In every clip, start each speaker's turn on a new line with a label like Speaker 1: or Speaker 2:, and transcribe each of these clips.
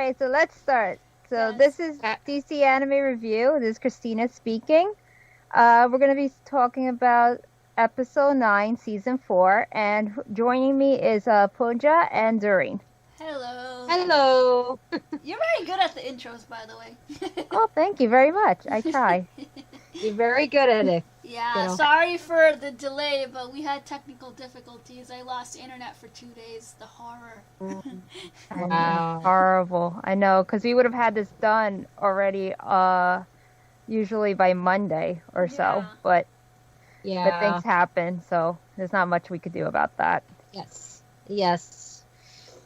Speaker 1: right, so let's start. So
Speaker 2: Yes.
Speaker 1: this is DC Anime Review. This is Christina speaking. We're going to be talking about episode 9, season 4, and joining me is Pooja and Doreen.
Speaker 2: Hello.
Speaker 3: Hello.
Speaker 2: You're very good at the intros, by the way.
Speaker 1: Oh, thank you very much. I try.
Speaker 3: You're very good at it.
Speaker 2: Yeah,
Speaker 3: You know.
Speaker 2: sorry for the delay, but we had technical difficulties. I lost internet for 2 days. The horror.
Speaker 1: I know.
Speaker 3: Wow.
Speaker 1: Horrible. I know, because we would have had this done already, usually by Monday or so,
Speaker 2: Yeah.
Speaker 1: but
Speaker 3: Yeah.
Speaker 1: things happen, so there's not much we could do about that.
Speaker 3: Yes. Yes.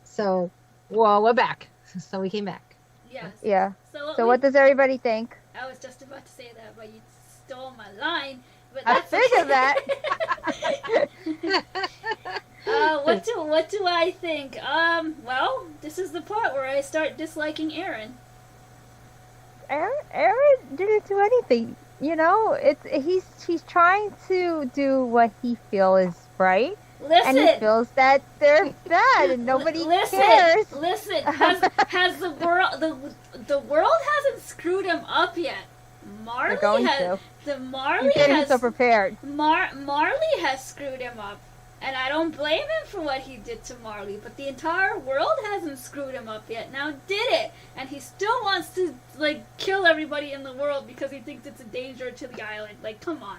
Speaker 3: So, well, we're back. So we came back.
Speaker 2: Yes.
Speaker 1: Yeah.
Speaker 2: So
Speaker 1: What does everybody think?
Speaker 2: I was just about to say that, but you stole my line. But
Speaker 1: I
Speaker 2: that's
Speaker 1: figured
Speaker 2: that. What do I think? Well, this is the part where I start disliking Aaron.
Speaker 1: Aaron didn't do anything. You know, he's trying to do what he feels is right, and he
Speaker 2: Listen.
Speaker 1: feels that they're bad and nobody
Speaker 2: listen,
Speaker 1: cares.
Speaker 2: Listen, has the world hasn't screwed him up yet.
Speaker 1: They're going
Speaker 2: Marley
Speaker 1: to.
Speaker 2: Marley
Speaker 1: He's getting
Speaker 2: has
Speaker 1: so prepared.
Speaker 2: Marley has screwed him up, and I don't blame him for what he did to Marley. But the entire world hasn't screwed him up yet. Now did it? And he still wants to kill everybody in the world because he thinks it's a danger to the island. Like, come on.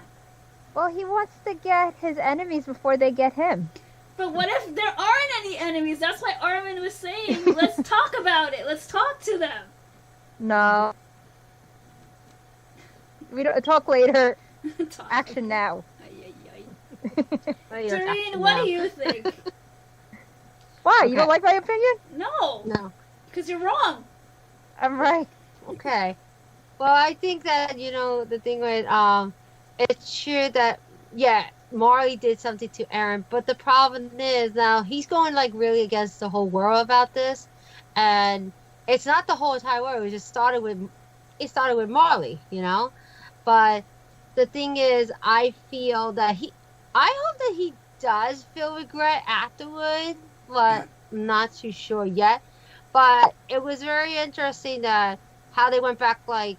Speaker 1: Well, he wants to get his enemies before they get him.
Speaker 2: But what if there aren't any enemies? That's why Armin was saying, let's talk about it. Let's talk to them.
Speaker 1: No. We don't talk later.
Speaker 2: Talk.
Speaker 1: Action now.
Speaker 2: Ay, ay, ay.
Speaker 3: Well, you're
Speaker 2: Doreen,
Speaker 3: talking
Speaker 2: what
Speaker 3: now.
Speaker 2: do you think?
Speaker 1: Why? You
Speaker 3: Okay.
Speaker 1: don't like my opinion?
Speaker 2: No,
Speaker 3: No.
Speaker 2: because you're wrong.
Speaker 1: I'm right.
Speaker 3: Okay. Well, I think that, the thing with, it's true that, yeah, Marley did something to Aaron, but the problem is now he's going, really against the whole world about this, and it's not the whole entire world. It started with Marley, but the thing is, I feel that I hope that he does feel regret afterward, but I'm not too sure yet. But it was very interesting that how they went back, they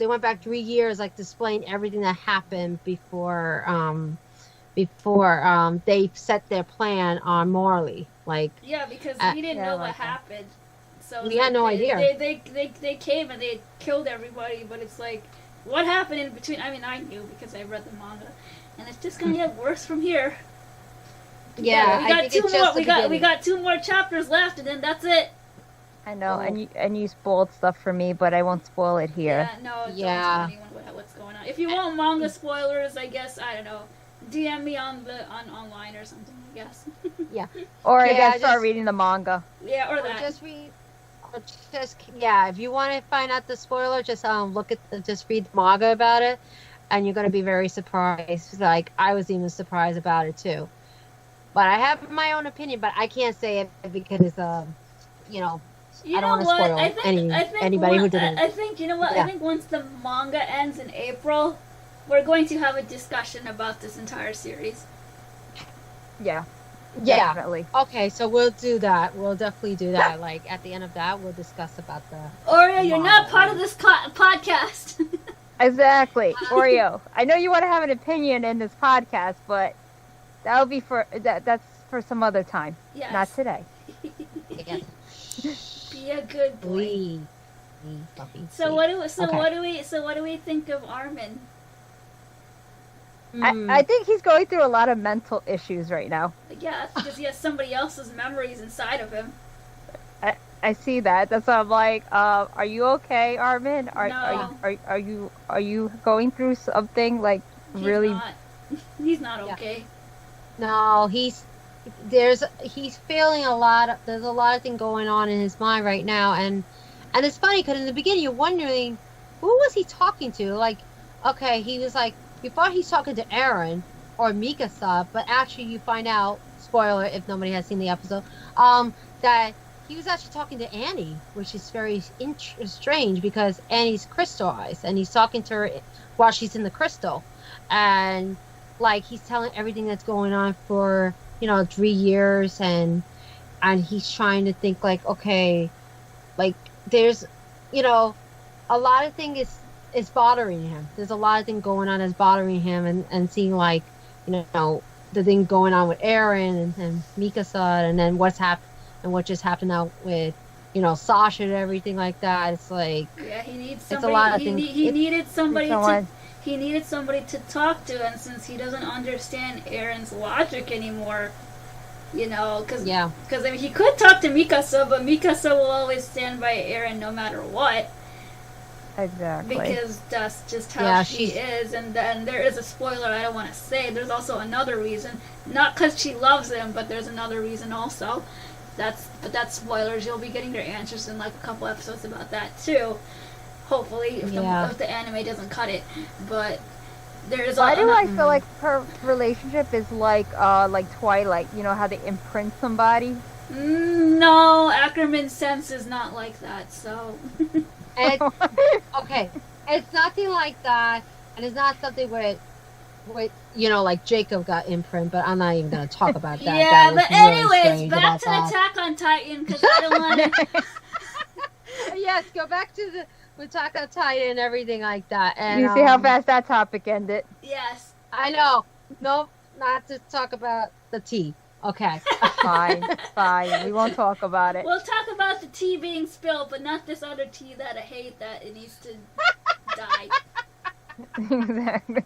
Speaker 3: went back 3 years, displaying everything that happened before they set their plan on Marley.
Speaker 2: Yeah, because we didn't
Speaker 1: Yeah,
Speaker 2: know
Speaker 1: I
Speaker 2: what
Speaker 1: like that.
Speaker 2: happened. So
Speaker 3: We had no idea.
Speaker 2: They came and they killed everybody, but it's like, what happened in between? I mean, I knew because I read the manga, and it's just gonna get worse from here.
Speaker 3: Yeah,
Speaker 2: we
Speaker 3: I
Speaker 2: got
Speaker 3: think
Speaker 2: two
Speaker 3: it's
Speaker 2: more.
Speaker 3: just
Speaker 2: We
Speaker 3: the
Speaker 2: got
Speaker 3: beginning.
Speaker 2: 2 more chapters left, and then that's it.
Speaker 1: I know,
Speaker 3: Oh.
Speaker 1: and you spoiled stuff for me, but I won't spoil it here.
Speaker 2: Yeah, no, don't
Speaker 3: Yeah.
Speaker 2: tell anyone what's going on. If you want manga spoilers, I guess I don't know. DM me on online or something. I guess.
Speaker 1: Or I
Speaker 3: Yeah,
Speaker 1: guess start
Speaker 3: just-
Speaker 1: reading the manga.
Speaker 2: Yeah, or
Speaker 3: Or
Speaker 2: that.
Speaker 3: if you want to find out the spoiler, just just read the manga about it, and you're gonna be very surprised. I was even surprised about it too. But I have my own opinion, but I can't say it because
Speaker 2: You
Speaker 3: I don't
Speaker 2: know
Speaker 3: wanna
Speaker 2: what?
Speaker 3: spoil
Speaker 2: I think
Speaker 3: anybody who didn't.
Speaker 2: I think, you know what?
Speaker 3: Yeah.
Speaker 2: I think once the manga ends in April, we're going to have a discussion about this entire series.
Speaker 1: Yeah,
Speaker 3: Yeah.
Speaker 1: definitely.
Speaker 3: Okay, so we'll do that. We'll definitely do that. At the end of that, we'll discuss about the.
Speaker 2: Oreo, you're not
Speaker 3: Manga.
Speaker 2: part of this podcast.
Speaker 1: Exactly, Oreo. I know you want to have an opinion in this podcast, but that'll be that's for some other time,
Speaker 2: Yes.
Speaker 1: not today.
Speaker 3: Yeah.
Speaker 2: Be a good boy.
Speaker 3: Lee. Puppy.
Speaker 2: So what
Speaker 3: Okay.
Speaker 2: do we think of Armin?
Speaker 1: I think he's going through a lot of mental issues right now.
Speaker 2: Yeah, that's because he has somebody else's memories inside of him.
Speaker 1: I see that. That's why I'm like, are you okay, Armin?
Speaker 2: No.
Speaker 1: Are you going through something
Speaker 2: He's
Speaker 1: really?
Speaker 2: not. He's not
Speaker 3: Yeah.
Speaker 2: okay.
Speaker 3: No, he's feeling a lot. There's a lot of things going on in his mind right now, and it's funny because in the beginning you're wondering who was he talking to. Okay, he was you thought he's talking to Aaron or Mikasa, but actually you find out, spoiler if nobody has seen the episode, that he was actually talking to Annie, which is very strange because Annie's crystallized, and he's talking to her while she's in the crystal, and he's telling everything that's going on for 3 years, and he's trying to think okay, like there's, you know, a lot of things is bothering him. There's a lot of things going on that's bothering him, and seeing like, you know, the thing going on with Eren and Mikasa, and then what's happened and what just happened now with, you know, Sasha and everything like that. It's like,
Speaker 2: Yeah, he needs
Speaker 3: it's a
Speaker 2: somebody.
Speaker 3: lot of
Speaker 2: He,
Speaker 3: things.
Speaker 2: he needed somebody to.
Speaker 1: Someone-
Speaker 2: He needed somebody to talk to, and since he doesn't understand Aaron's logic anymore, you know, because
Speaker 3: Yeah,
Speaker 2: I mean, he could talk to Mikasa, but Mikasa will always stand by Eren no matter what,
Speaker 1: Exactly.
Speaker 2: because that's just how
Speaker 3: Yeah,
Speaker 2: she
Speaker 3: she's-
Speaker 2: is. And then there is a spoiler I don't want to say. There's also another reason, not because she loves him, but there's another reason also. That's spoilers. You'll be getting your answers in like a couple episodes about that too. Hopefully, if
Speaker 3: Yeah.
Speaker 2: the anime doesn't cut it, but there is.
Speaker 1: Why do I
Speaker 3: Mhm.
Speaker 1: feel like her relationship is like Twilight? You know how they imprint somebody.
Speaker 2: No, Ackerman's sense is not like that. So
Speaker 3: and okay, it's nothing like that, and it's not something with you know, like Jacob got imprint, but I'm not even gonna talk about that.
Speaker 2: yeah,
Speaker 3: That was
Speaker 2: but
Speaker 3: really
Speaker 2: anyways,
Speaker 3: strange
Speaker 2: back
Speaker 3: about
Speaker 2: to
Speaker 3: that.
Speaker 2: Attack on Titan because I don't want to.
Speaker 3: Yes, go back to the Attack on Titan and everything like that. And
Speaker 1: You see how fast that topic ended.
Speaker 2: Yes.
Speaker 3: I know. No, not to talk about the tea. Okay.
Speaker 1: Fine, fine. We won't talk about it.
Speaker 2: We'll talk about the tea being spilled, but not this other tea that I hate that it needs to die.
Speaker 1: Exactly.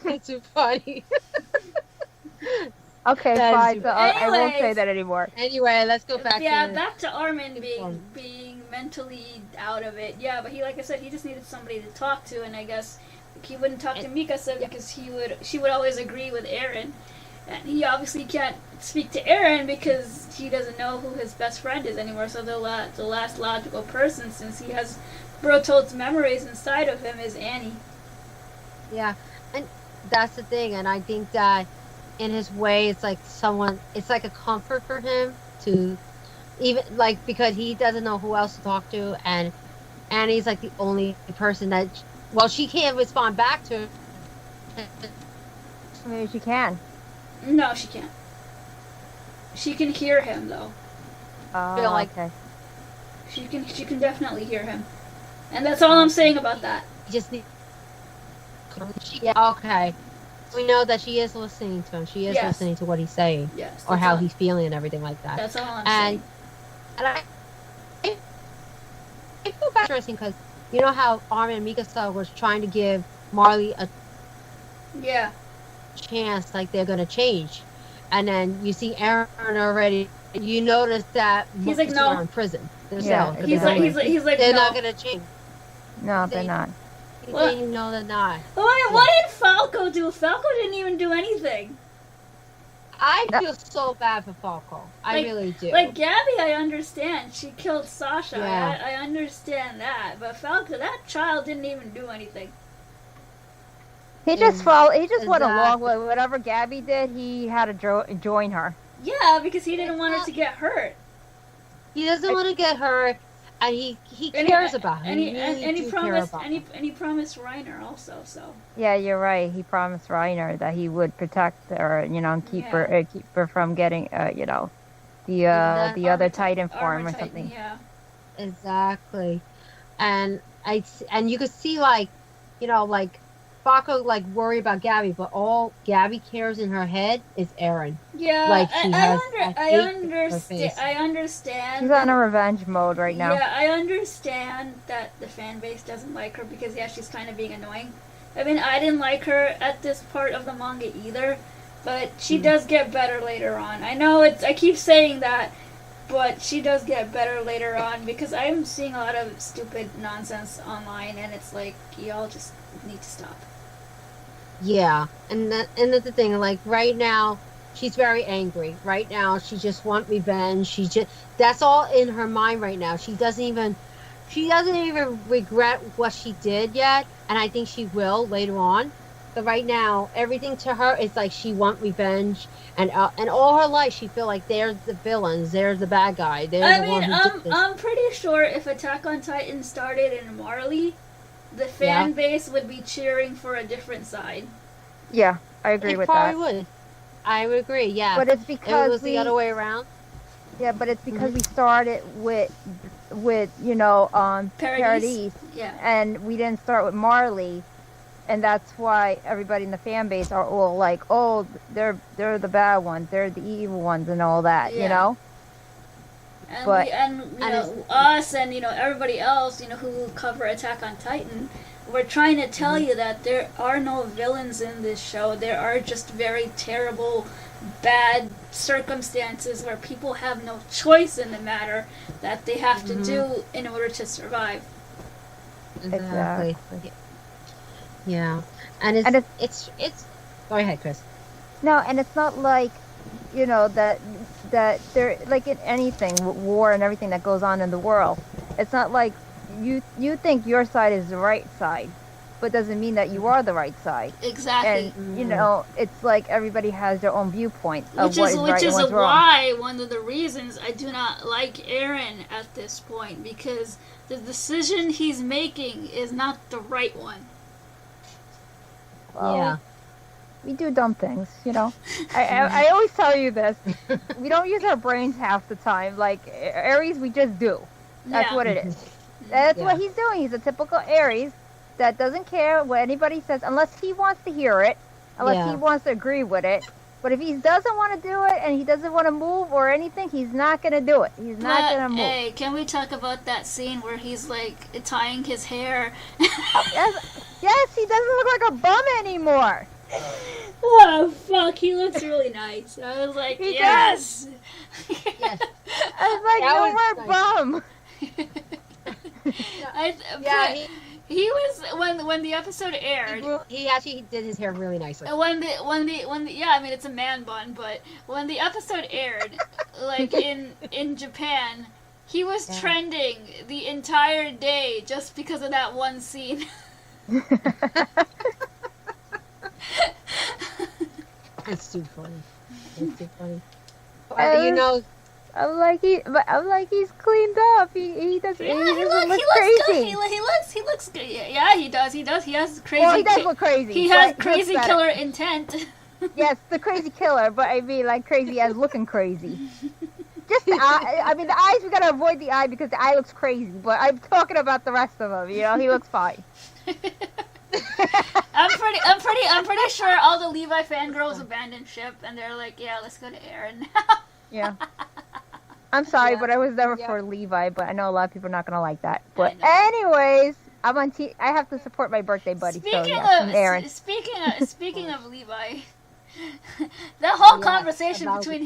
Speaker 3: It's too funny.
Speaker 1: Okay,
Speaker 3: That is
Speaker 1: fine.
Speaker 3: too-
Speaker 1: So I won't say
Speaker 2: Anyways.
Speaker 1: that anymore.
Speaker 3: Anyway, let's go back
Speaker 2: Yeah,
Speaker 3: to
Speaker 2: back to Armin
Speaker 3: Um.
Speaker 2: being mentally out of it. Yeah, but he, like I said, he just needed somebody to talk to, and I guess he wouldn't talk to Mikasa because she would always agree with Eren, and he obviously can't speak to Eren because he doesn't know who his best friend is anymore. So the last logical person, since he has Bertolt's memories inside of him, is Annie.
Speaker 3: Yeah, and that's the thing, and I think that in his way, it's like it's like a comfort for him to even like, because he doesn't know who else to talk to, and Annie's like the only person that, well, she can't respond back to him.
Speaker 1: Maybe she can.
Speaker 2: No, she can't. She can hear him though.
Speaker 1: Oh,
Speaker 3: Feel like-
Speaker 1: okay.
Speaker 2: She can definitely hear him, and that's all I'm saying about that.
Speaker 3: You just need. Yeah, okay. We know that she is listening to him. She is
Speaker 2: Yes.
Speaker 3: listening to what he's saying,
Speaker 2: Yes.
Speaker 3: or
Speaker 2: that's
Speaker 3: how
Speaker 2: all-
Speaker 3: he's feeling and everything like that.
Speaker 2: That's all I'm
Speaker 3: And
Speaker 2: saying.
Speaker 3: and I feel interesting because you know how Armin and Mikasa was trying to give Marley a
Speaker 2: Yeah.
Speaker 3: chance, like they're gonna change, and then you see Aaron already. You notice that
Speaker 2: He's
Speaker 3: most
Speaker 2: like,
Speaker 3: of
Speaker 2: no.
Speaker 3: them are in prison. They're
Speaker 1: Yeah,
Speaker 3: cells, but
Speaker 2: He's
Speaker 3: they're
Speaker 2: like,
Speaker 3: not-
Speaker 2: he's like,
Speaker 3: they're
Speaker 2: no.
Speaker 3: not gonna change.
Speaker 1: No, they're not.
Speaker 2: What?
Speaker 3: They know they're not.
Speaker 2: What did Falco do? Falco didn't even do anything.
Speaker 3: I
Speaker 1: No.
Speaker 3: feel so bad for Falco. I
Speaker 2: Like-
Speaker 3: really do.
Speaker 2: Like Gabby, I understand. She killed Sasha.
Speaker 3: Yeah.
Speaker 2: I understand that. But Falco, that child didn't even do anything.
Speaker 1: He just He just went along
Speaker 3: Exactly.
Speaker 1: with whatever Gabby did. He had to join her.
Speaker 2: Yeah, because he didn't want her to get hurt.
Speaker 3: He doesn't want to get hurt, and he
Speaker 2: And
Speaker 3: cares about her.
Speaker 2: And he,
Speaker 3: He really
Speaker 2: and he
Speaker 3: do care
Speaker 2: promised
Speaker 3: about
Speaker 2: and he promised Reiner also. So
Speaker 1: Yeah, you're right. He promised Reiner that he would protect her, you know, and keep her from getting, you know, the
Speaker 3: Armor
Speaker 1: other Titan form
Speaker 2: Armor
Speaker 1: or
Speaker 2: Titan,
Speaker 1: something.
Speaker 2: Yeah.
Speaker 3: Exactly, and you could see, like, you know, like Falco like worry about Gabby, but all Gabby cares in her head is Eren.
Speaker 2: Yeah,
Speaker 3: Like, she has a
Speaker 2: I
Speaker 3: hate in her
Speaker 2: understand.
Speaker 3: face.
Speaker 2: I understand.
Speaker 1: She's on a revenge mode right now.
Speaker 2: Yeah, I understand that the fan base doesn't like her because yeah, she's kind of being annoying. I mean, I didn't like her at this part of the manga either, but she does get better later on. I know I keep saying that, but she does get better later on because I'm seeing a lot of stupid nonsense online, and it's like y'all just need to stop.
Speaker 3: Yeah, and that's the thing. Like right now, she's very angry. Right now, she just wants revenge. That's all in her mind right now. She doesn't even regret what she did yet, and I think she will later on. But right now, everything to her is like she wants revenge, and all her life she feel like they're the villains, they're the bad guy, they're
Speaker 2: I
Speaker 3: the one
Speaker 2: mean,
Speaker 3: who did this.
Speaker 2: I'm pretty sure if Attack on Titan started in Marley, the fan
Speaker 3: Yeah.
Speaker 2: base would be cheering for a different side.
Speaker 1: Yeah, I agree
Speaker 3: It
Speaker 1: with that.
Speaker 3: probably would. I would agree. Yeah,
Speaker 1: But it's
Speaker 3: if it
Speaker 1: because
Speaker 3: was the other way around.
Speaker 1: Yeah, but it's because we started with Paradise,
Speaker 2: Yeah.
Speaker 1: and we didn't start with Marley, and that's why everybody in the fan base are all like, oh, they're the bad ones, they're the evil ones, and all that,
Speaker 2: Yeah.
Speaker 1: you know.
Speaker 2: And
Speaker 1: But-
Speaker 2: us and everybody else who cover Attack on Titan, we're trying to tell you that there are no villains in this show. There are just very terrible, bad circumstances where people have no choice in the matter that they have to do in order to survive.
Speaker 3: Exactly. Yeah, and it's Go ahead, Chris.
Speaker 1: No, and it's not like, that they're like in anything, war and everything that goes on in the world. It's not like you think your side is the right side, but doesn't mean that you are the right side.
Speaker 2: Exactly.
Speaker 1: And it's like everybody has their own viewpoint of
Speaker 2: Which
Speaker 1: what
Speaker 2: is
Speaker 1: is right and what's wrong.
Speaker 2: why one of the reasons I do not like Eren at this point, because the decision he's making is not the right one.
Speaker 1: Well,
Speaker 3: Yeah.
Speaker 1: we do dumb things, I always tell you this. We don't use our brains half the time. Like Aries, we just do. That's
Speaker 2: Yeah.
Speaker 1: what it is. That's
Speaker 3: Yeah.
Speaker 1: what he's doing. He's a typical Aries that doesn't care what anybody says unless he wants to hear it, unless he wants to agree with it. But if he doesn't want to do it and he doesn't want to move or anything, he's not going to do it. He's not going to move.
Speaker 2: Hey, can we talk about that scene where he's like tying his hair?
Speaker 1: Yes, he doesn't look like a bum anymore.
Speaker 2: Oh fuck, he looks really nice. I was like,
Speaker 1: He
Speaker 2: yes.
Speaker 3: Yes.
Speaker 1: I was like,
Speaker 3: That
Speaker 1: no
Speaker 3: was
Speaker 1: more
Speaker 3: nice.
Speaker 1: bum.
Speaker 3: Yeah,
Speaker 2: he was when the episode aired.
Speaker 3: he actually did his hair really nicely.
Speaker 2: When the yeah, I mean it's a man bun, but when the episode aired, like in Japan, he was trending the entire day just because of that one scene.
Speaker 3: It's too funny. It's too funny. But,
Speaker 1: I'm like he's cleaned up. He doesn't.
Speaker 2: Yeah,
Speaker 1: he
Speaker 2: he
Speaker 1: doesn't
Speaker 2: looks
Speaker 1: look crazy.
Speaker 2: good. He looks good. Yeah, he does. He has crazy.
Speaker 1: Well, he does look crazy.
Speaker 2: He
Speaker 1: but
Speaker 2: has
Speaker 1: looks
Speaker 2: crazy
Speaker 1: better.
Speaker 2: killer intent.
Speaker 1: Yes, the crazy killer, but I mean like crazy as looking crazy. Just the eye. I mean the eyes. We gotta avoid the eye because the eye looks crazy. But I'm talking about the rest of him. He looks fine.
Speaker 2: I'm pretty sure all the Levi fangirls abandoned ship and they're like, yeah, let's go to Eren now.
Speaker 1: Yeah. I'm sorry,
Speaker 3: Yeah.
Speaker 1: but I was never
Speaker 3: Yeah.
Speaker 1: for Levi. But I know a lot of people are not gonna like that. But
Speaker 2: I
Speaker 1: anyways, I'm on. I have to support my birthday buddy. So yeah, from Aaron.
Speaker 2: Speaking of Levi, the whole
Speaker 3: Yeah,
Speaker 2: conversation
Speaker 3: about-
Speaker 2: between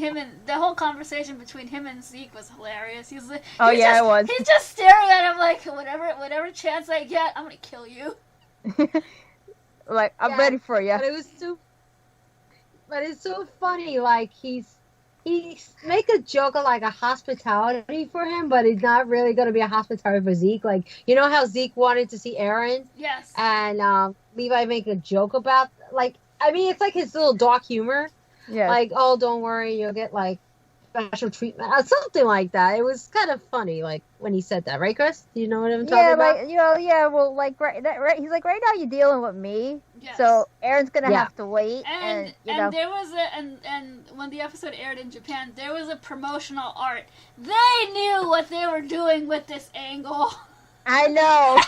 Speaker 2: him and Zeke was hilarious. He's like,
Speaker 1: Oh, yeah, it was.
Speaker 2: He's just staring at him like, whatever chance I get, I'm gonna kill you.
Speaker 1: Like I'm
Speaker 3: Yeah,
Speaker 1: ready for you.
Speaker 3: But it's so funny. Like he make a joke of like a hospitality for him, but it's not really gonna be a hospitality for Zeke. Like how Zeke wanted to see Eren,
Speaker 2: Yes.
Speaker 3: and Levi make a joke about it's like his little dark humor.
Speaker 1: Yes.
Speaker 3: Like, oh, don't worry, you'll get like special treatment or something like that. It was kind of funny, like when he said that, right, Chris? Do you know what I'm talking about?
Speaker 1: Well, like right. He's like, right now you're dealing with me,
Speaker 2: Yes.
Speaker 1: so Aaron's gonna
Speaker 3: Yeah.
Speaker 1: have to wait,
Speaker 2: And
Speaker 1: and
Speaker 2: there was and when the episode aired in Japan, there was a promotional art. They knew what they were doing with this angle.
Speaker 1: I know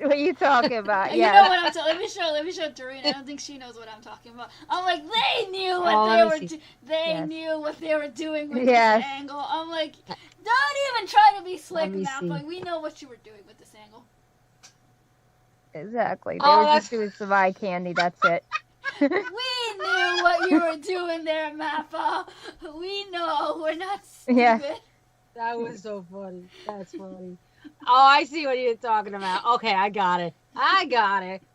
Speaker 1: what you talking about.
Speaker 2: You know
Speaker 1: Yeah,
Speaker 2: what I'm talking. Let me show Doreen. I don't think she knows what I'm talking about. I'm like, they knew what
Speaker 3: Oh,
Speaker 2: they
Speaker 3: let me
Speaker 2: were.
Speaker 3: see.
Speaker 2: They
Speaker 1: Yes.
Speaker 2: knew what they were doing with
Speaker 1: Yes.
Speaker 2: this angle. I'm like, don't even try to be slick,
Speaker 3: me
Speaker 2: Map.
Speaker 3: see.
Speaker 2: Like, we know what you were doing with this angle.
Speaker 1: exactly. They
Speaker 3: Oh,
Speaker 1: were
Speaker 3: that's-
Speaker 1: just doing some eye candy. That's it.
Speaker 2: We knew what you were doing there, Mappa. We know. We're not stupid.
Speaker 1: Yeah.
Speaker 3: That was so funny. That's funny. Oh, I see what you're talking about. Okay, I got it.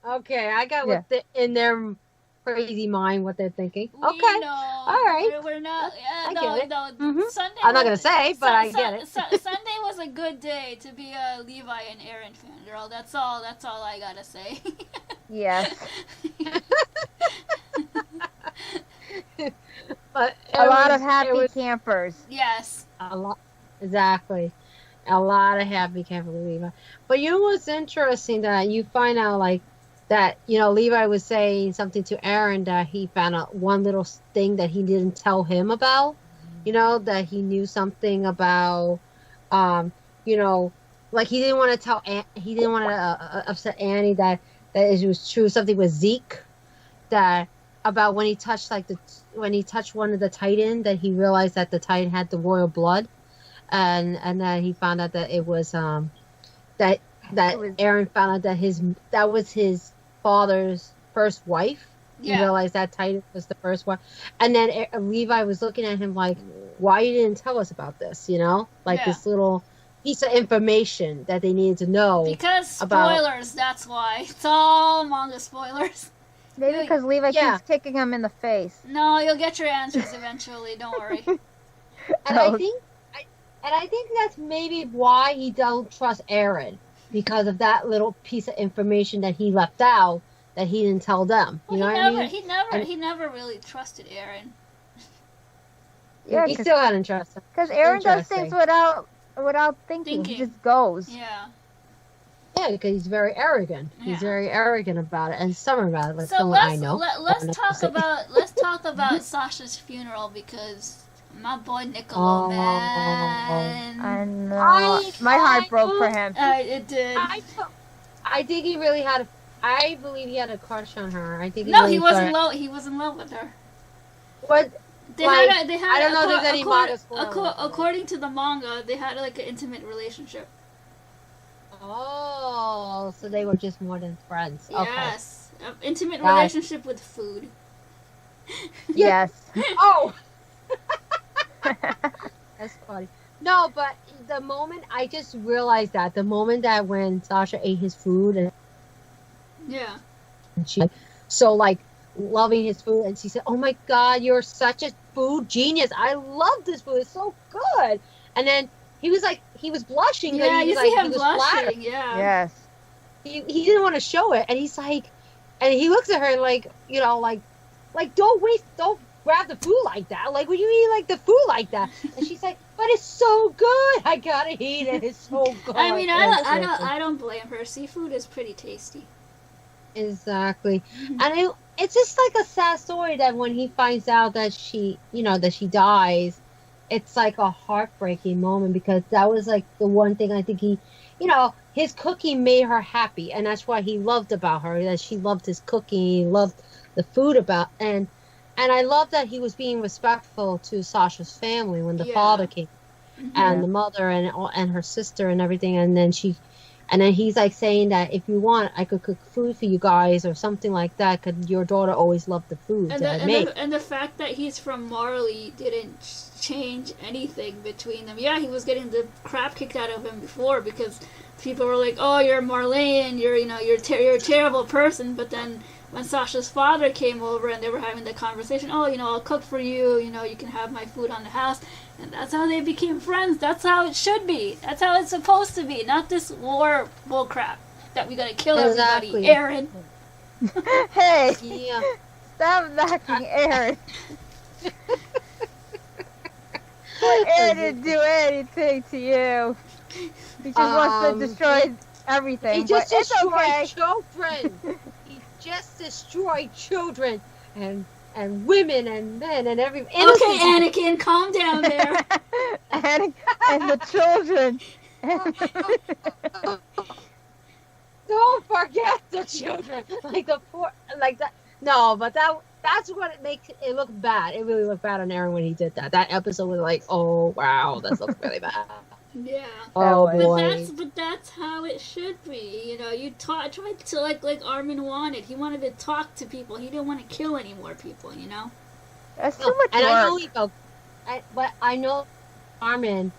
Speaker 3: Okay, I got what in their crazy mind what they're thinking.
Speaker 2: We
Speaker 3: Okay,
Speaker 2: know.
Speaker 3: all right.
Speaker 2: We're not.
Speaker 3: I
Speaker 2: no,
Speaker 3: get it.
Speaker 2: no.
Speaker 3: Mhm.
Speaker 2: Sunday.
Speaker 3: I'm not
Speaker 2: was-
Speaker 3: gonna say, but I
Speaker 2: Su-
Speaker 3: get it.
Speaker 2: Sunday was a good day to be a Levi and Aaron fan, girl. That's all I gotta say.
Speaker 1: Yes.
Speaker 3: But
Speaker 1: A lot of happy campers.
Speaker 2: Yes.
Speaker 3: A lot, exactly. A lot of happy can't believe it. But you know what's interesting that you find out like that Levi was saying something to Aaron that he found out one little thing that he didn't tell him about. That he knew something about like he didn't want to tell he didn't want to upset Annie that it was true. Something with Zeke that about when he touched when he touched one of the Titan, that he realized that the Titan had the royal blood, and then he found out that it was that Aaron found out that was his father's first wife. He realized that Titan was the first one, and then Levi was looking at him like, "Why you didn't tell us about this?" You know, like this little piece of information that they needed to know.
Speaker 2: Because spoilers, that's why. It's all manga spoilers.
Speaker 1: Maybe because Levi keeps kicking him in the face.
Speaker 2: No, you'll get your answers eventually. Don't worry.
Speaker 3: And I think that's maybe why he don't trust Aaron, because of that little piece of information that he left out that he didn't tell them. You know what I mean?
Speaker 2: He never really trusted Aaron.
Speaker 3: Yeah, he still hadn't trusted him.
Speaker 1: Because Aaron does things without thinking. He just goes.
Speaker 2: Yeah.
Speaker 3: Yeah, because he's very arrogant. Yeah. He's very arrogant about it, and stubborn about it, like
Speaker 2: so
Speaker 3: someone I know.
Speaker 2: Let's talk about Sasha's funeral, because my boy Niccolo, man.
Speaker 1: I know. My heart broke for him.
Speaker 2: It did.
Speaker 3: I think he really had I believe he had a crush on her. I think
Speaker 2: he was in love. He was in love with her.
Speaker 3: What? I don't know if there's any manga
Speaker 2: according to the manga, they had like an intimate relationship.
Speaker 3: Oh, so they were just more than friends.
Speaker 2: Yes, okay. Intimate relationship with food.
Speaker 1: Yes.
Speaker 3: Oh, that's funny. No, but the moment I just realized that when Sasha ate his food and she like loving his food, and she said, "Oh my God, you're such a food genius! I love this food; it's so good." And then he was blushing.
Speaker 2: Yeah,
Speaker 3: he
Speaker 2: see him blushing. Yeah.
Speaker 1: Yes.
Speaker 3: He didn't want to show it, and he's like, and he looks at her like, you know, like don't grab the food like that. Like, when you eat like the food like that, and she's like, "But it's so good. I gotta eat it. It's so good."
Speaker 2: I mean, I don't blame her. Seafood is pretty tasty.
Speaker 3: Exactly, and it's just like a sad story that when he finds out that she dies, it's like a heartbreaking moment, because that was like the one thing I think his cooking made her happy, and that's what he loved about her, that she loved his cooking, he loved the food and I love that he was being respectful to Sasha's family when the father came, and the mother and her sister and everything, and then he's like saying that if you want, I could cook food for you guys or something like that, because your daughter always loved the food that I make.
Speaker 2: And the fact that he's from Marley didn't change anything between them. Yeah, he was getting the crap kicked out of him before, because people were like, "Oh, you're Marleyan, you're a terrible person." But then when Sasha's father came over and they were having the conversation, "Oh, I'll cook for you. You can have my food on the house." And that's how they became friends. That's how it should be. That's how it's supposed to be. Not this war bullcrap that we gotta kill everybody. Aaron.
Speaker 1: Hey.
Speaker 3: Yeah.
Speaker 1: Stop knocking Aaron. Aaron didn't do anything to you. He just wants to destroy everything.
Speaker 3: He just destroyed children. He just destroyed children and women and men and everything.
Speaker 2: Okay, Anakin, calm down there.
Speaker 1: and the children.
Speaker 3: Don't forget the children. Like the poor, like that. No, but that's what it makes it look bad. It really looked bad on Aaron when he did that. That episode was like, oh wow, that looks really bad.
Speaker 2: Yeah.
Speaker 3: Oh boy.
Speaker 2: But that's how it should be. You try to like Armin wanted. He wanted to talk to people. He didn't want to kill any more people.
Speaker 1: That's too much work.
Speaker 3: And I know he felt, but I know Armin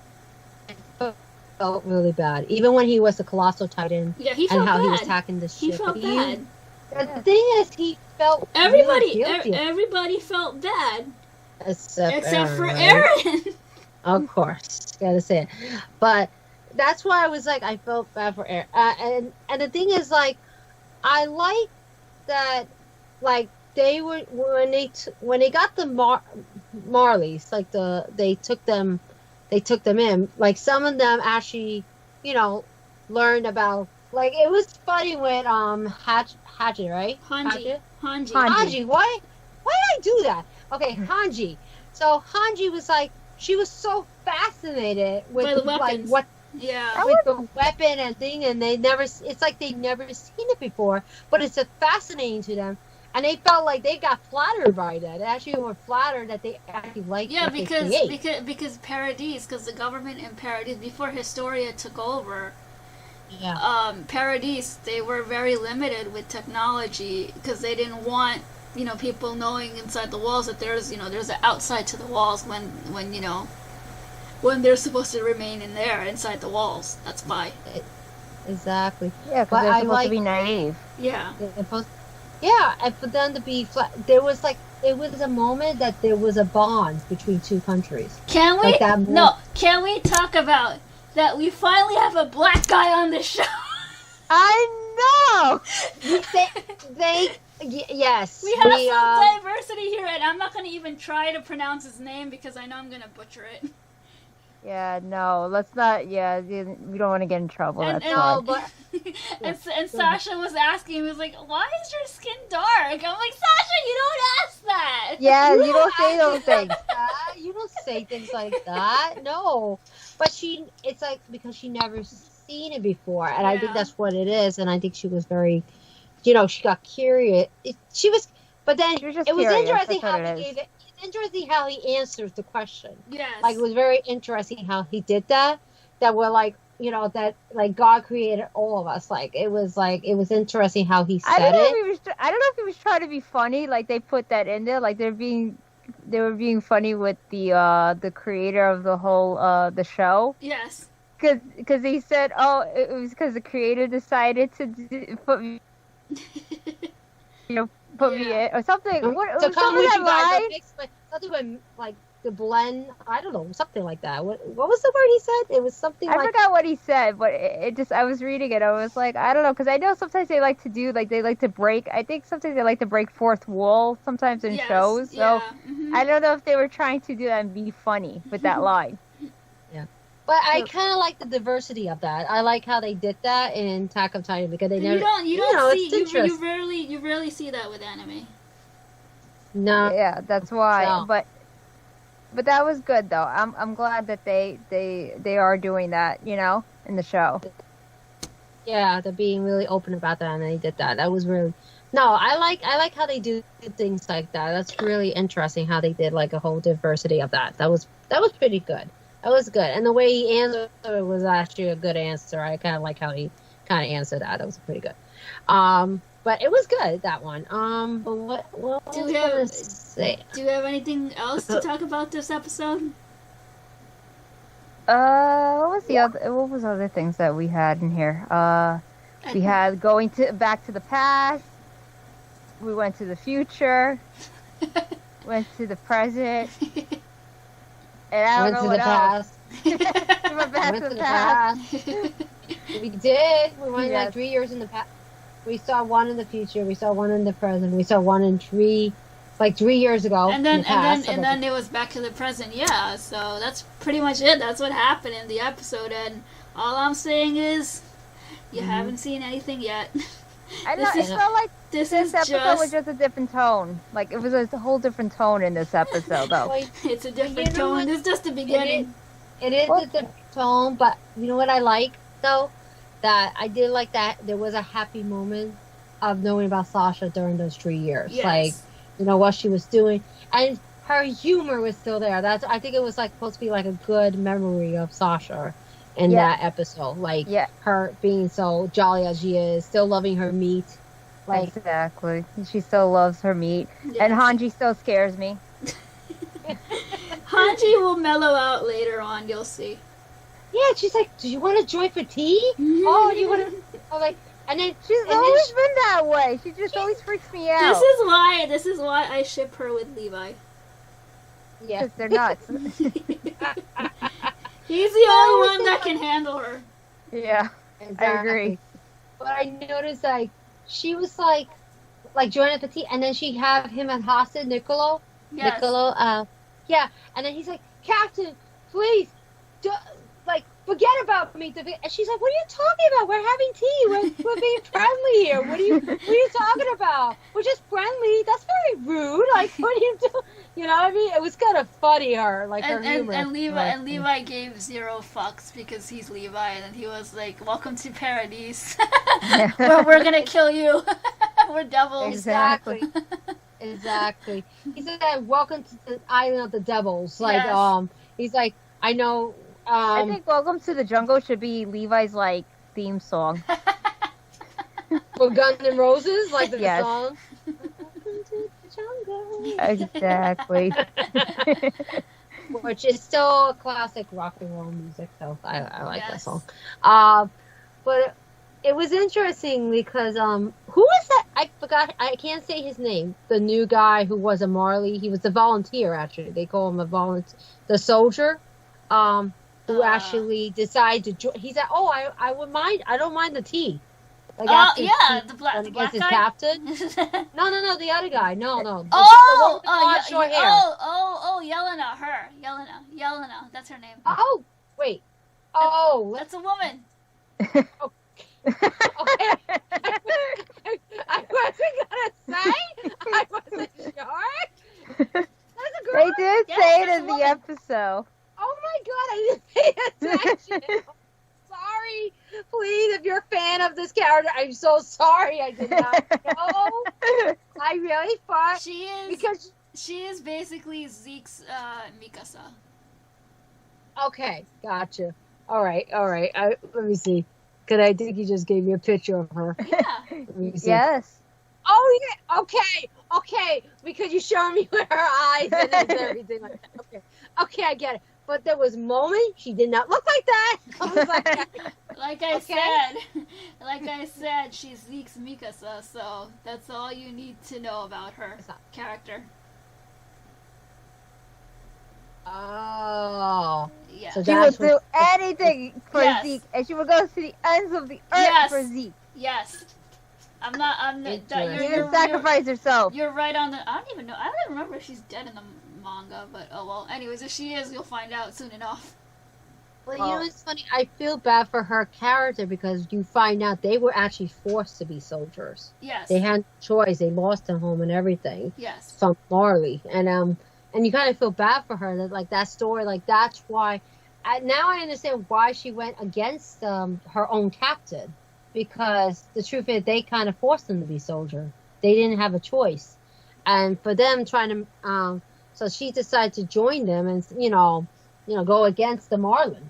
Speaker 3: felt really bad, even when he was the Colossal Titan.
Speaker 2: Yeah, he felt
Speaker 3: and how
Speaker 2: bad.
Speaker 3: He was attacking the ship.
Speaker 2: He felt bad.
Speaker 3: The thing is, he felt
Speaker 2: everybody.
Speaker 3: Really guilty.
Speaker 2: Everybody felt bad,
Speaker 3: except
Speaker 2: for
Speaker 3: right?
Speaker 2: Aaron.
Speaker 3: Of course, gotta say it. But that's why I was like, I felt bad for Aaron. And the thing is, like, I like that, like, they were when they got the Marleys, like they took them in. Like, some of them actually, learned about. Like, it was funny when Haji, right? Hanji. Why did I do that? Okay, Hanji. So Hanji was like, she was so fascinated with
Speaker 2: by the weapons.
Speaker 3: like
Speaker 2: Yeah.
Speaker 3: with the weapon and thing, and it's like they never seen it before, but it's fascinating to them, and they felt like they got flattered by that. They actually were flattered that they actually liked
Speaker 2: Yeah,
Speaker 3: what they
Speaker 2: because
Speaker 3: create.
Speaker 2: because Paradis, because the government in Paradis before Historia took over,
Speaker 3: Yeah.
Speaker 2: Paradis, they were very limited with technology because they didn't want people knowing inside the walls that there's an outside to the walls when they're supposed to remain in there inside the walls. That's why.
Speaker 3: Exactly.
Speaker 1: Yeah, because
Speaker 3: But
Speaker 1: they're
Speaker 3: I
Speaker 1: supposed to be
Speaker 3: like-
Speaker 1: naive.
Speaker 2: Yeah.
Speaker 3: Yeah, and for them to be flat, it was a moment that there was a bond between two countries.
Speaker 2: Can we?
Speaker 3: Like that
Speaker 2: No. Can we talk about that? We finally have a black guy on the show.
Speaker 1: I know.
Speaker 3: Yes.
Speaker 2: We have some diversity here, and I'm not going to even try to pronounce his name because I know I'm going to butcher it.
Speaker 1: Yeah, no, let's not. Yeah, we don't want to get in trouble.
Speaker 2: And-
Speaker 1: That's
Speaker 2: and-
Speaker 1: why.
Speaker 3: No, but
Speaker 2: and Sasha was asking, he was like, "Why is your skin dark?" I'm like, "Sasha, you don't ask that."
Speaker 1: Yeah, you don't say those things.
Speaker 3: You don't say things like that. No, but it's like because she never seen it before, and I think
Speaker 2: Yeah.
Speaker 3: that's what it is. And I think she was very, she got curious. But then
Speaker 1: She was just
Speaker 3: it was
Speaker 1: curious,
Speaker 3: interesting
Speaker 1: that's
Speaker 3: how
Speaker 1: what
Speaker 3: he
Speaker 1: it
Speaker 3: gave it. It's interesting how he answers the question.
Speaker 2: Yes.
Speaker 3: Like it was very interesting how he did that. That we're like, that like God created all of us. Like it was interesting how he
Speaker 1: I
Speaker 3: said
Speaker 1: don't know
Speaker 3: it.
Speaker 1: if he was. I don't know if he was trying to be funny. Like they put that in there. Like they were being funny with the creator of the whole the show.
Speaker 2: Yes.
Speaker 1: Because he said, oh, it was because the creator decided to put me in or something. What
Speaker 3: to
Speaker 1: was
Speaker 3: come
Speaker 1: some of
Speaker 3: with
Speaker 1: that
Speaker 3: you guys
Speaker 1: line?
Speaker 3: and mix with something with like the blend. I don't know, something like that. What was the word he said? It was something
Speaker 1: I
Speaker 3: like
Speaker 1: forgot what he said, but it just I was reading it. I was like, I don't know, because I know sometimes they like to do they like to break. I think sometimes they like to break fourth wall sometimes in
Speaker 2: Yes.
Speaker 1: shows. So
Speaker 2: Yeah. Mhm.
Speaker 1: I don't know if they were trying to do that and be funny with that line.
Speaker 3: But I
Speaker 1: So-
Speaker 3: kind of like the diversity of that. I like how they did that in Attack of Titan because they
Speaker 2: You
Speaker 3: never.
Speaker 2: don't
Speaker 3: you know,
Speaker 2: see
Speaker 3: it's
Speaker 2: you
Speaker 3: interesting.
Speaker 2: you rarely see that with anime.
Speaker 3: No,
Speaker 1: Yeah, that's why.
Speaker 3: No.
Speaker 1: But that was good though. I'm glad that they are doing that, in the show.
Speaker 3: yeah, they're being really open about that, and they did that. That was really. No, I like how they do things like that. That's really interesting how they did like a whole diversity of that. That was pretty good. That was good, and the way he answered it was actually a good answer. I kind of like how he kind of answered that. That was pretty good. But it was good, that one. But what
Speaker 2: Do
Speaker 3: was
Speaker 2: we
Speaker 3: I
Speaker 2: have-
Speaker 3: gonna say?
Speaker 2: Do you have anything else to talk about this episode?
Speaker 1: What was other things that we had in here? We had going back to the past. We went to the future. Went to the present. And I
Speaker 3: Went
Speaker 1: don't
Speaker 3: to
Speaker 1: know
Speaker 3: the
Speaker 1: what else.
Speaker 3: past.
Speaker 1: We went back
Speaker 3: Went
Speaker 1: to the past.
Speaker 3: We did. We went
Speaker 1: Yes.
Speaker 3: like 3 years in the past. We saw one in the future. We saw one in the present. We saw one in 3 years ago.
Speaker 2: and then
Speaker 3: in the past.
Speaker 2: and then it was back to the present. Yeah, so that's pretty much it. That's what happened in the episode, and all I'm saying is, you
Speaker 3: Mhm.
Speaker 2: haven't seen anything yet.
Speaker 1: I know,
Speaker 2: This
Speaker 1: it
Speaker 2: is-
Speaker 1: felt like
Speaker 2: This
Speaker 1: this
Speaker 2: is
Speaker 1: episode was
Speaker 2: just
Speaker 1: just a different tone. Like, it was a whole different tone in this episode, though.
Speaker 3: Like,
Speaker 2: it's a different
Speaker 3: You know
Speaker 2: tone.
Speaker 3: what?
Speaker 2: It's just the beginning.
Speaker 3: it is
Speaker 1: Well-
Speaker 3: a different tone, but you know what I like though? That I did like that there was a happy moment of knowing about Sasha during those 3 years.
Speaker 2: Yes.
Speaker 3: Like, what she was doing, and her humor was still there. I think it was like supposed to be like a good memory of Sasha in
Speaker 1: Yeah.
Speaker 3: that episode. Like
Speaker 1: Yeah.
Speaker 3: her being so jolly as she is, still loving her meat. Like
Speaker 1: Exactly. She still loves her meat. And
Speaker 2: Yes.
Speaker 1: Hanji still scares me.
Speaker 2: Hanji will mellow out later on. You'll see.
Speaker 3: yeah, she's like, do you want to join for tea? Oh, you want to? Oh, like, and then
Speaker 1: She's
Speaker 3: and then
Speaker 1: always
Speaker 3: she-
Speaker 1: been that way. She just always freaks me out.
Speaker 2: This is why I ship her with Levi.
Speaker 3: yeah.
Speaker 1: Because they're nuts.
Speaker 2: He's the only one that can handle her.
Speaker 1: Yeah.
Speaker 3: Exactly.
Speaker 1: agree.
Speaker 3: But I noticed like she was like joining the tea, and then she had him at hostage, Niccolo.
Speaker 2: Yes.
Speaker 3: Niccolo, yeah, and then he's like, Captain, please, forget about me. And she's like, what are you talking about? We're having tea. We're being friendly here. What are you talking about? We're just friendly. That's very rude. Like, what are you doing? You know what I mean? It was kind of funny, her humor.
Speaker 2: And Levi gave 0 fucks because he's Levi, and he was like, "Welcome to Paradise. we're gonna kill you. We're devils."
Speaker 3: Exactly. Exactly. He said, "Welcome to the island of the devils." Like,
Speaker 2: Yes.
Speaker 3: he's like, I know.
Speaker 1: I think "Welcome to the Jungle" should be Levi's like theme song.
Speaker 3: For Guns N' Roses, like the
Speaker 1: Yes.
Speaker 3: song. Welcome to the jungle.
Speaker 1: Exactly.
Speaker 3: Which is still a classic rock and roll music, so I like that
Speaker 2: Yes.
Speaker 3: song. But it was interesting because who is that? I forgot. I can't say his name. The new guy who was a Marley. He was a volunteer. Actually, they call him a volunteer. The soldier. Who actually decided to join. He said, "Oh, I would mind. I don't mind the tea." Like
Speaker 2: the black
Speaker 3: his
Speaker 2: guy.
Speaker 3: captain. No, the other guy. No. The one with the blonde short hair.
Speaker 2: Yelena, her. Yelena, that's her name.
Speaker 3: Oh, wait. Oh,
Speaker 2: That's a woman.
Speaker 3: okay. I wasn't gonna say. I wasn't sure. That's a girl.
Speaker 1: They did
Speaker 2: Yes,
Speaker 1: say it
Speaker 2: that's
Speaker 1: in
Speaker 2: a
Speaker 1: the
Speaker 2: woman.
Speaker 1: episode.
Speaker 3: Oh my god, I didn't pay attention. Sorry. Please, if you're a fan of this character, I'm so sorry I did not know. I really thought
Speaker 2: She is basically Zeke's Mikasa.
Speaker 3: Okay, gotcha. All right. Let me see. Because I think you just gave me a picture of her.
Speaker 2: Yeah.
Speaker 3: Let me see.
Speaker 1: Yes.
Speaker 3: Oh, yeah. Okay. Because you showed me with her eyes and everything like that. Okay, I get it. But there was a moment she did not look like that. I was like,
Speaker 2: Like I said, she's Zeke's Mikasa, so that's all you need to know about her character.
Speaker 3: oh.
Speaker 2: Yeah.
Speaker 3: So
Speaker 1: She would
Speaker 3: that's
Speaker 1: do
Speaker 3: what-
Speaker 1: anything for
Speaker 2: Yes.
Speaker 1: Zeke, and she would go to the ends of the earth
Speaker 2: Yes.
Speaker 1: for Zeke.
Speaker 2: Yes. I'm not.
Speaker 3: Interesting.
Speaker 1: She would sacrifice herself.
Speaker 2: You're right on the. I don't even know. I don't even remember if she's dead in the manga, but oh well. Anyways, if she is, you'll find out soon enough.
Speaker 3: Well, you know, it's funny. I feel bad for her character because you find out they were actually forced to be soldiers.
Speaker 2: Yes.
Speaker 3: They had no choice. They lost their home and everything
Speaker 2: Yes.
Speaker 3: from Marley, and you kind of feel bad for her that story. Like that's why. Now I understand why she went against her own captain, because the truth is they kind of forced them to be soldier. They didn't have a choice, and for them trying to, so she decided to join them and go against the Marlins.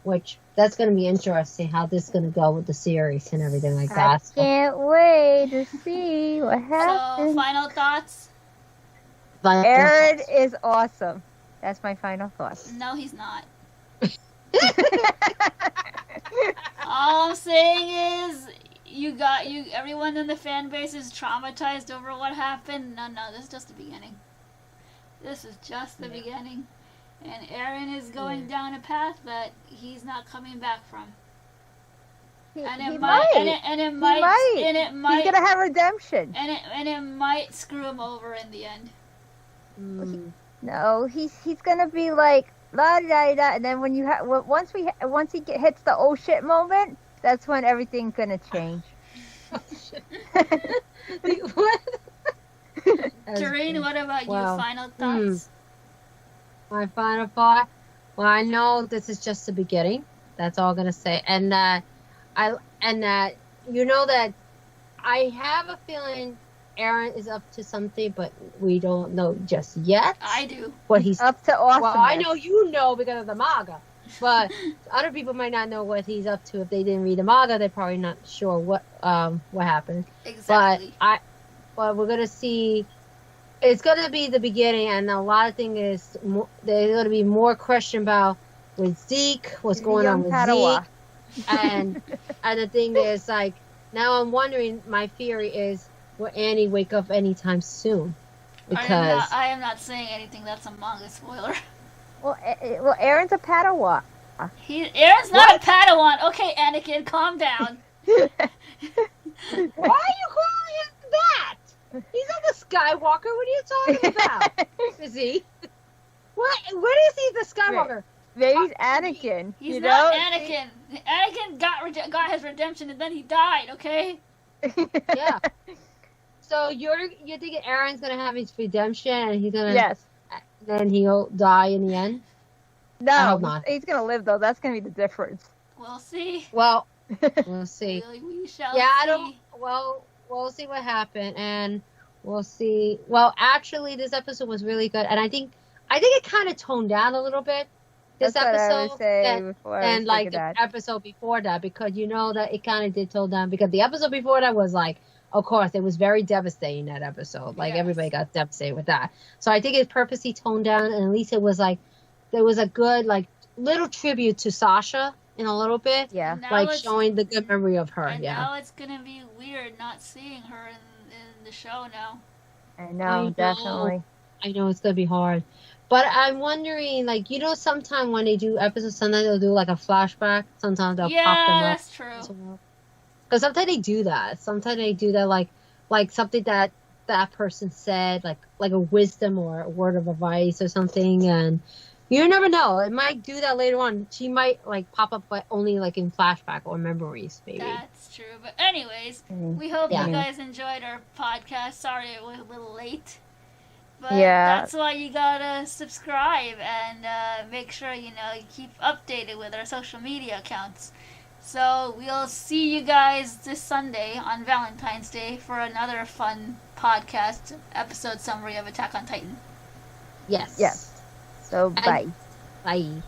Speaker 3: Which that's going to be interesting how this is going to go with the series and everything like
Speaker 1: I
Speaker 3: that.
Speaker 1: can't wait to see what
Speaker 2: So,
Speaker 1: happens.
Speaker 2: final thoughts?
Speaker 1: Aaron is awesome. That's my final thoughts.
Speaker 2: No, he's not. All I'm saying is, everyone in the fan base is traumatized over what happened. No, this is just the beginning. This is just the beginning. And Aaron is going down a path that he's not coming back from. And it might.
Speaker 1: He's gonna have redemption.
Speaker 2: And it might screw him over in the end.
Speaker 1: No, he's gonna be like la da da, and then when once he hits the oh shit moment, that's when everything's gonna change.
Speaker 2: Doreen, what about
Speaker 3: Wow.
Speaker 2: you? Final thoughts?
Speaker 3: My final thought. Well, I know this is just the beginning. That's all I'm gonna say, and that that I have a feeling Aaron is up to something, but we don't know just yet.
Speaker 2: I do.
Speaker 3: What he's
Speaker 1: Up to awesome.
Speaker 3: Well, I know you know because of the manga, but other people might not know what he's up to if they didn't read the manga. They're probably not sure what happened.
Speaker 2: Exactly.
Speaker 3: But we're gonna see. It's gonna be the beginning, and a lot of things is there's gonna be more question about with Zeke, what's going on with
Speaker 1: Padawa.
Speaker 3: Zeke, and the thing is like now I'm wondering. My theory is will Annie wake up anytime soon? Because
Speaker 2: I am not saying anything. That's a manga spoiler.
Speaker 1: Well, Aaron's a Padawa.
Speaker 2: Aaron's not a Padawan. Okay, Anakin, calm down.
Speaker 3: why are you calling him that? He's not the Skywalker. What are you talking about? Is he? What? Where is he, the Skywalker?
Speaker 1: Maybe he's Anakin.
Speaker 2: He's
Speaker 1: you
Speaker 2: not
Speaker 1: know?
Speaker 2: Anakin. Anakin got his redemption and then he died. Okay.
Speaker 3: Yeah. So you're thinking Aaron's gonna have his redemption and he's gonna
Speaker 1: Yes.
Speaker 3: then he'll die in the end? I
Speaker 1: No,
Speaker 3: hope not.
Speaker 1: he's gonna live though. That's gonna be the difference.
Speaker 2: We'll see.
Speaker 3: Well, we'll see.
Speaker 2: We shall
Speaker 3: Yeah,
Speaker 2: see.
Speaker 3: I don't. Well, we'll see what happened, and we'll see. Well, actually, this episode was really good, and I think it kind of toned down a little bit. This
Speaker 1: That's what I
Speaker 3: episode
Speaker 1: was saying before. I
Speaker 3: and
Speaker 1: was
Speaker 3: like
Speaker 1: thinking
Speaker 3: the
Speaker 1: that.
Speaker 3: episode before that, because you know that it kind of did tone down. Because the episode before that was like, of course, it was very devastating. That episode, like
Speaker 2: Yes.
Speaker 3: everybody got devastated with that. So I think it purposely toned down, and at least it was like there was a good like little tribute to Sasha in a little bit.
Speaker 1: Yeah.
Speaker 2: Now
Speaker 3: Like
Speaker 2: it's-
Speaker 3: showing the good memory of her,
Speaker 2: And
Speaker 3: yeah.
Speaker 2: now it's gonna be weird not seeing her in the show now.
Speaker 1: I know,
Speaker 3: I know.
Speaker 1: definitely.
Speaker 3: I know it's gonna be hard, but I'm wondering, like, you know, sometimes when they do episodes, sometimes they'll do like a flashback. Sometimes they'll
Speaker 2: Yeah,
Speaker 3: pop them up.
Speaker 2: that's true.
Speaker 3: Because sometimes they do that. Sometimes they do that, like something that person said, like a wisdom or a word of advice or something, and you never know. It might do that later on. She might like pop up, but only like in flashback or memories, maybe.
Speaker 2: That's true. But anyways,
Speaker 1: Mm.
Speaker 2: we hope
Speaker 3: Yeah.
Speaker 2: you guys enjoyed our podcast. Sorry it was a little late. But
Speaker 1: Yeah.
Speaker 2: that's why you gotta subscribe and make sure you keep updated with our social media accounts. So we'll see you guys this Sunday on Valentine's Day for another fun podcast episode summary of Attack on Titan.
Speaker 3: Yes.
Speaker 1: Yes. So, bye.
Speaker 3: Bye.